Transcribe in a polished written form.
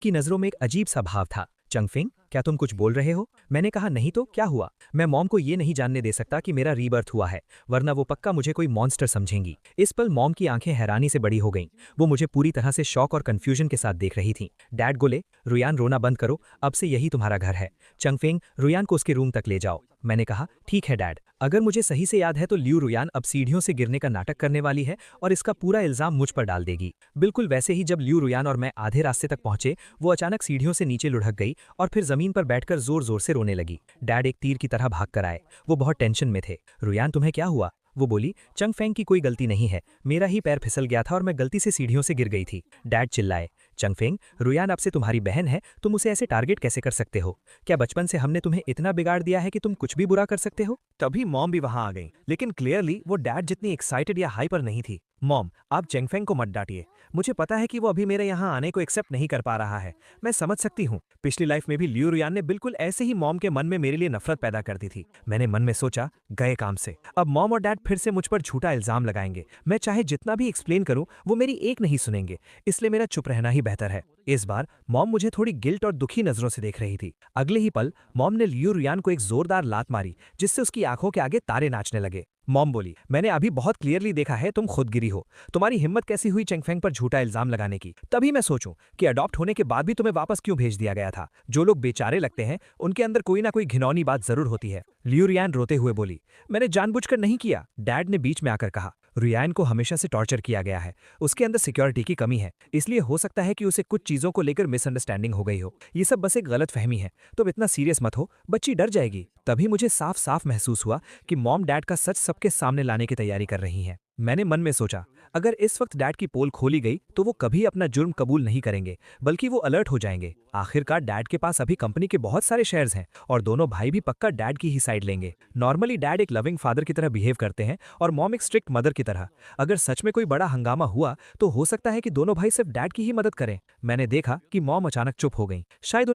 की नजरों में एक अजीब सा भाव था। चंगफिंग, क्या तुम कुछ बोल रहे हो? मैंने कहा नहीं तो क्या हुआ? मैं मॉम को ये नहीं जानने दे सकता कि मेरा रीबर्थ हुआ है, वरना वो पक्का मुझे कोई मॉन्स्टर समझेंगी। इस पल मॉम की आंखें हैरानी से बड़ी हो गईं। वो मुझे पूरी तरह से शॉक और कंफ्यूजन के साथ देख रही थीं। डैड बोले, रुयान रोना बंद करो, अब से यही तुम्हारा घर है। चंगफिंग, रुयान को उसके रूम तक ले जाओ। मैंने कहा ठीक है डैड। अगर मुझे सही से याद है तो लियू रुयान अब सीढ़ियों से गिरने का नाटक करने वाली है और इसका पूरा इल्जाम मुझ पर डाल देगी। बिल्कुल वैसे ही जब लियू रुयान और मैं आधे रास्ते तक पहुंचे, वो अचानक सीढ़ियों से नीचे लुढ़क गई और फिर जमीन पर बैठकर जोर जोर से रोने लगी। डैड एक तीर की तरह भाग कर आए। वो बहुत टेंशन में थे। रुयान, तुम्हें क्या हुआ? वो बोली, चंगफेंग की कोई गलती नहीं है, मेरा ही पैर फिसल गया था और मैं गलती से सीढ़ियों से गिर गई थी। डैड चिल्लाए, चंगफेंग, रुयान आपसे तुम्हारी बहन है, तुम उसे ऐसे टारगेट कैसे कर सकते हो? क्या बचपन से हमने तुम्हें इतना बिगाड़ दिया है कि तुम कुछ भी बुरा कर सकते हो? तभी मॉम भी वहां आ गई, लेकिन क्लियरली वो डैड जितनी एक्साइटेड या हाइपर नहीं थी। मॉम, आप चेंगफेंग को मत डांटिए। मुझे पता है कि वो अभी मेरे यहाँ आने को एक्सेप्ट नहीं कर पा रहा है। मैं समझ सकती हूँ। पिछली लाइफ में भी लियू रुयान ने बिल्कुल ऐसे ही मॉम के मन में मेरे लिए नफरत पैदा कर दी थी। मैंने मन में सोचा, गए काम से। अब मॉम और डैड फिर से मुझ पर झूठा इल्जाम लगाएंगे। मैं चाहे जितना भी एक्सप्लेन करूं, वो मेरी एक नहीं सुनेंगे। इसलिए मेरा चुप रहना ही बेहतर है। इस बार मॉम मुझे थोड़ी गिल्ट और दुखी नजरों से देख रही थी। अगले ही पल मॉम ने लियू रुयान को एक जोरदार लात मारी, जिससे उसकी आंखों के आगे तारे नाचने लगे। मॉम बोली, मैंने अभी बहुत क्लियरली देखा है तुम खुद गिरी हो। तुम्हारी हिम्मत कैसी हुई चेंगफेंग पर झूठा इल्जाम लगाने की? तभी मैं सोचूं कि अडॉप्ट होने के बाद भी तुम्हें वापस क्यों भेज दिया गया था। जो लोग बेचारे लगते हैं, उनके अंदर कोई ना कोई घिनौनी बात जरूर होती है। लियू रुयान रोते हुए बोली, मैंने जानबूझकर नहीं किया। डैड ने बीच में आकर कहा, रुयान को हमेशा से टॉर्चर किया गया है। उसके अंदर सिक्योरिटी की कमी है, इसलिए हो सकता है कि उसे कुछ चीजों को लेकर मिसअंडरस्टैंडिंग हो गई हो। ये सब बस एक गलत फहमी है। तुम इतना सीरियस मत हो, बच्ची डर जाएगी। तभी मुझे साफ साफ महसूस हुआ कि मॉम डैड का सच सबके सामने लाने की तैयारी कर रही हैं। मैंने मन में सोचा, अगर इस वक्त डैड की पोल खोली गई तो वो कभी अपना जुर्म कबूल नहीं करेंगे, बल्कि वो अलर्ट हो जाएंगे। आखिरकार डैड के पास अभी कंपनी के बहुत सारे शेयर्स हैं और दोनों भाई भी पक्का डैड की ही साइड लेंगे। नॉर्मली डैड एक लविंग फादर की तरह बिहेव करते हैं और मॉम एक स्ट्रिक्ट मदर की तरह। अगर सच में कोई बड़ा हंगामा हुआ तो हो सकता है कि दोनों भाई सिर्फ डैड की ही मदद करें। मैंने देखा कि मॉम अचानक चुप हो गई। शायद